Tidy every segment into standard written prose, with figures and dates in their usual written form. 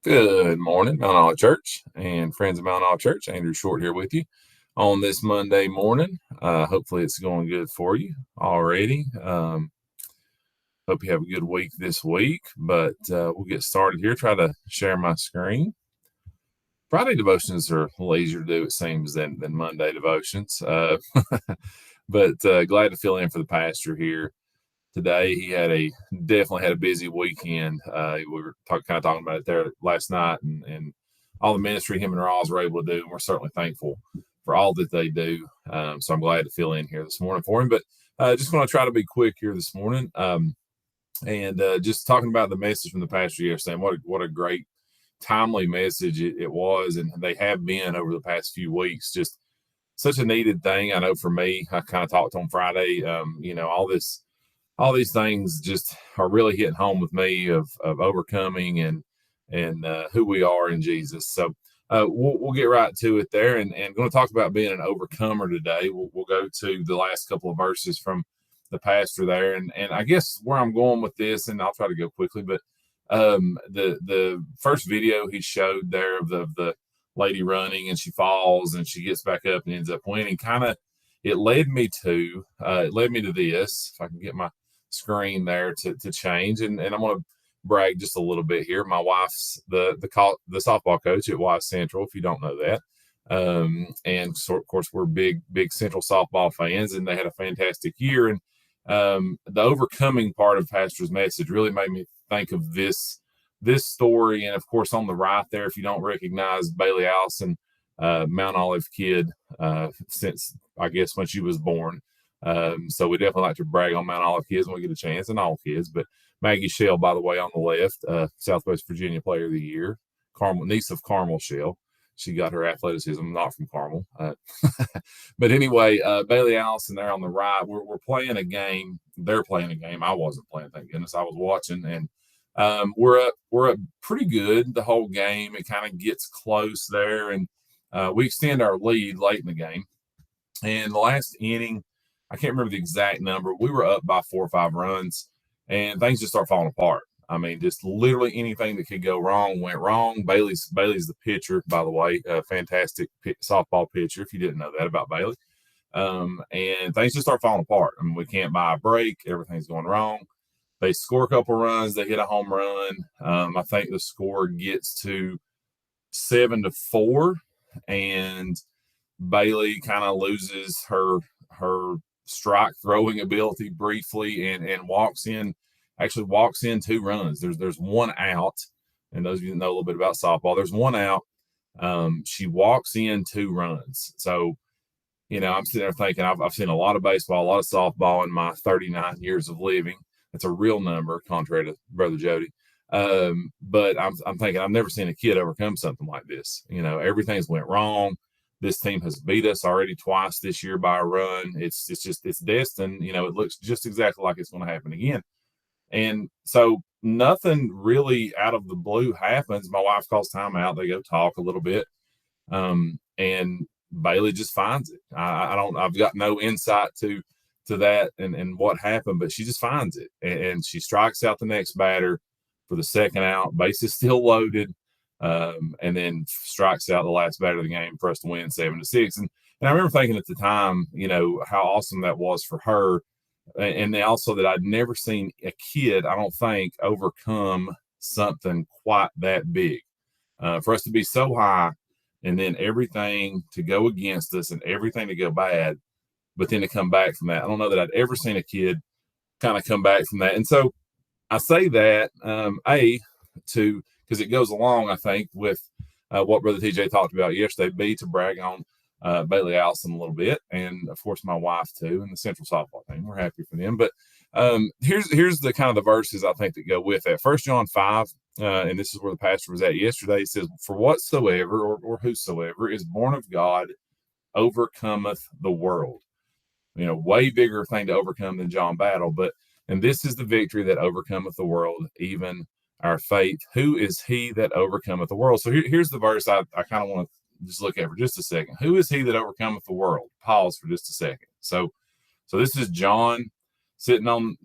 Good morning, Mount Olive Church and friends of Mount Olive Church. Andrew Short here with you on this Monday morning. Hopefully, it's going good for you already. Hope you have a good week this week, but we'll get started here. Try to share my screen. Friday devotions are a little easier to do, it seems, than Monday devotions. But glad to fill in for the pastor here today. He definitely had a busy weekend. We were kind of talking about it there last night, and all the ministry him and Roz were able to do. And we're certainly thankful for all that they do. So I'm glad to fill in here this morning for him. But just going to try to be quick here this morning, and just talking about the message from the pastor yesterday. And what a great timely message it was, and they have been over the past few weeks. Just such a needed thing. I know for me, I kind of talked on Friday. All these things just are really hitting home with me of overcoming and who we are in Jesus. So we'll get right to it there, and going to talk about being an overcomer today. We'll go to the last couple of verses from the pastor there, and I guess where I'm going with this, and I'll try to go quickly, but the first video he showed there of the lady running and she falls and she gets back up and ends up winning. It led me to this. If I can get my screen there to change, and I'm going to brag just a little bit here. My wife's the softball coach at Wise Central, if you don't know that. And so of course we're big Central softball fans, and they had a fantastic year. And the overcoming part of Pastor's message really made me think of this story. And of course, on the right there, if you don't recognize Bailey Allison, Mount Olive kid, since I guess when she was born. So we definitely like to brag on Mount Olive kids when we get a chance, and all kids. But Maggie Shell, by the way, on the left, Southwest Virginia Player of the Year, niece of Carmel Shell. She got her athleticism not from Carmel. But anyway, Bailey Allison there on the right. We're playing a game. They're playing a game. I wasn't playing, thank goodness. I was watching, and we're up pretty good the whole game. It kind of gets close there, and we extend our lead late in the game. And the last inning, I can't remember the exact number. We were up by 4 or 5 runs, and things just start falling apart. I mean, just literally anything that could go wrong went wrong. Bailey's the pitcher, by the way, a fantastic softball pitcher. If you didn't know that about Bailey, and things just start falling apart. I mean, we can't buy a break. Everything's going wrong. They score a couple runs. They hit a home run. I think the score gets to 7-4, and Bailey kind of loses her strike throwing ability briefly, and walks in 2 runs. There's one out, and those of you that know a little bit about softball, there's one out. She walks in 2 runs. So, I'm sitting there thinking, I've seen a lot of baseball, a lot of softball in my 39 years of living. That's a real number, contrary to Brother Jody. But I'm thinking, I've never seen a kid overcome something like this. Everything's went wrong. This team has beat us already twice this year by a run. It's destined. It looks just exactly like it's going to happen again. And so nothing really out of the blue happens. My wife calls timeout. They go talk a little bit. And Bailey just finds it. I've got no insight to that and what happened, but she just finds it. And she strikes out the next batter for the second out. Base is still loaded. And then strikes out the last batter of the game for us to win 7-6. And I remember thinking at the time, how awesome that was for her. And also that I'd never seen a kid, I don't think, overcome something quite that big. For us to be so high and then everything to go against us and everything to go bad, but then to come back from that. I don't know that I'd ever seen a kid kind of come back from that. And so I say that, because it goes along, I think, with what Brother TJ talked about yesterday, B, to brag on Bailey Allison a little bit, and of course my wife too, and the Central softball team. We're happy for them. But here's the kind of the verses I think that go with that. 1 John 5, and this is where the pastor was at yesterday. He says, "For whatsoever or whosoever is born of God overcometh the world." Way bigger thing to overcome than John Battle, and this is the victory that overcometh the world, even our faith. Who is he that overcometh the world? So here's the verse I kind of want to just look at for just a second. Who is he that overcometh the world? Pause for just a second. So this is John sitting on,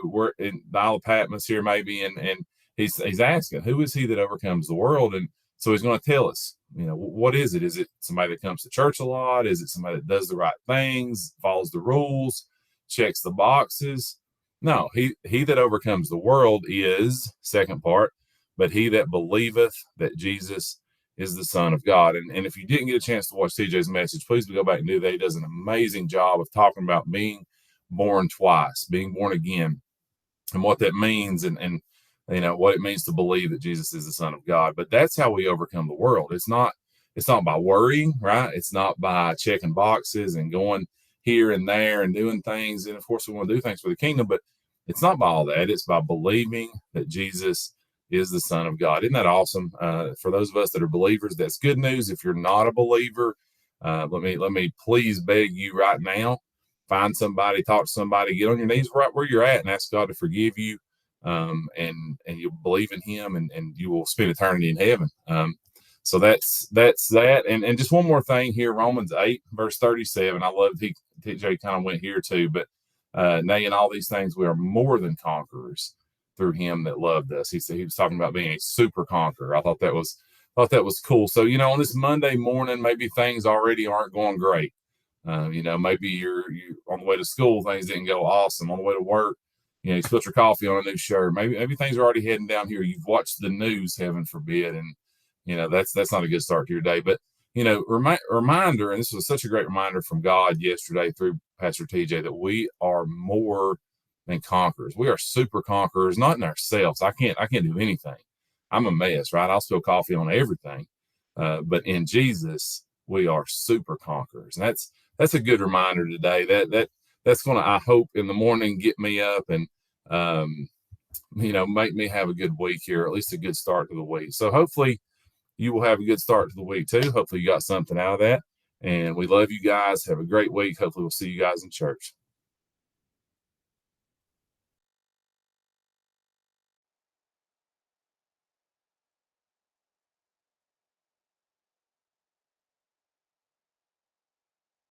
we're in the Isle of Patmos here maybe, and he's asking, who is he that overcomes the world? And so he's going to tell us, what is it? Is it somebody that comes to church a lot? Is it somebody that does the right things, follows the rules, checks the boxes? No, he that overcomes the world is, second part, but he that believeth that Jesus is the Son of God. And if you didn't get a chance to watch TJ's message, please go back and do that. He does an amazing job of talking about being born twice, being born again, and what that means, and what it means to believe that Jesus is the Son of God. But that's how we overcome the world. It's not by worrying, right? It's not by checking boxes and going here and there and doing things. And of course, we want to do things for the kingdom, but it's not by all that. It's by believing that Jesus is the Son of God. Isn't that awesome? For those of us that are believers, that's good news. If you're not a believer, let me please beg you right now, find somebody, talk to somebody, get on your knees right where you're at and ask God to forgive you. And you'll believe in him, and you will spend eternity in heaven. So that's that. And just one more thing here, Romans 8, verse 37. I love TJ kind of went here too, but nay, in all these things, we are more than conquerors through him that loved us. He said, he was talking about being a super conqueror. I thought that was cool. So, on this Monday morning, maybe things already aren't going great. Maybe you're on the way to school, things didn't go awesome. On the way to work, you spilled your coffee on a new shirt. Maybe things are already heading down here. You've watched the news, heaven forbid, and that's not a good start to your day. But reminder, and this was such a great reminder from God yesterday through Pastor TJ, that we are more than conquerors. We are super conquerors, not in ourselves. I can't do anything. I'm a mess, right? I'll spill coffee on everything. But in Jesus, we are super conquerors. And that's a good reminder today. That's going to, I hope, in the morning get me up and make me have a good week here, or at least a good start to the week. So hopefully you will have a good start to the week too. Hopefully you got something out of that. And we love you guys. Have a great week. Hopefully we'll see you guys in church.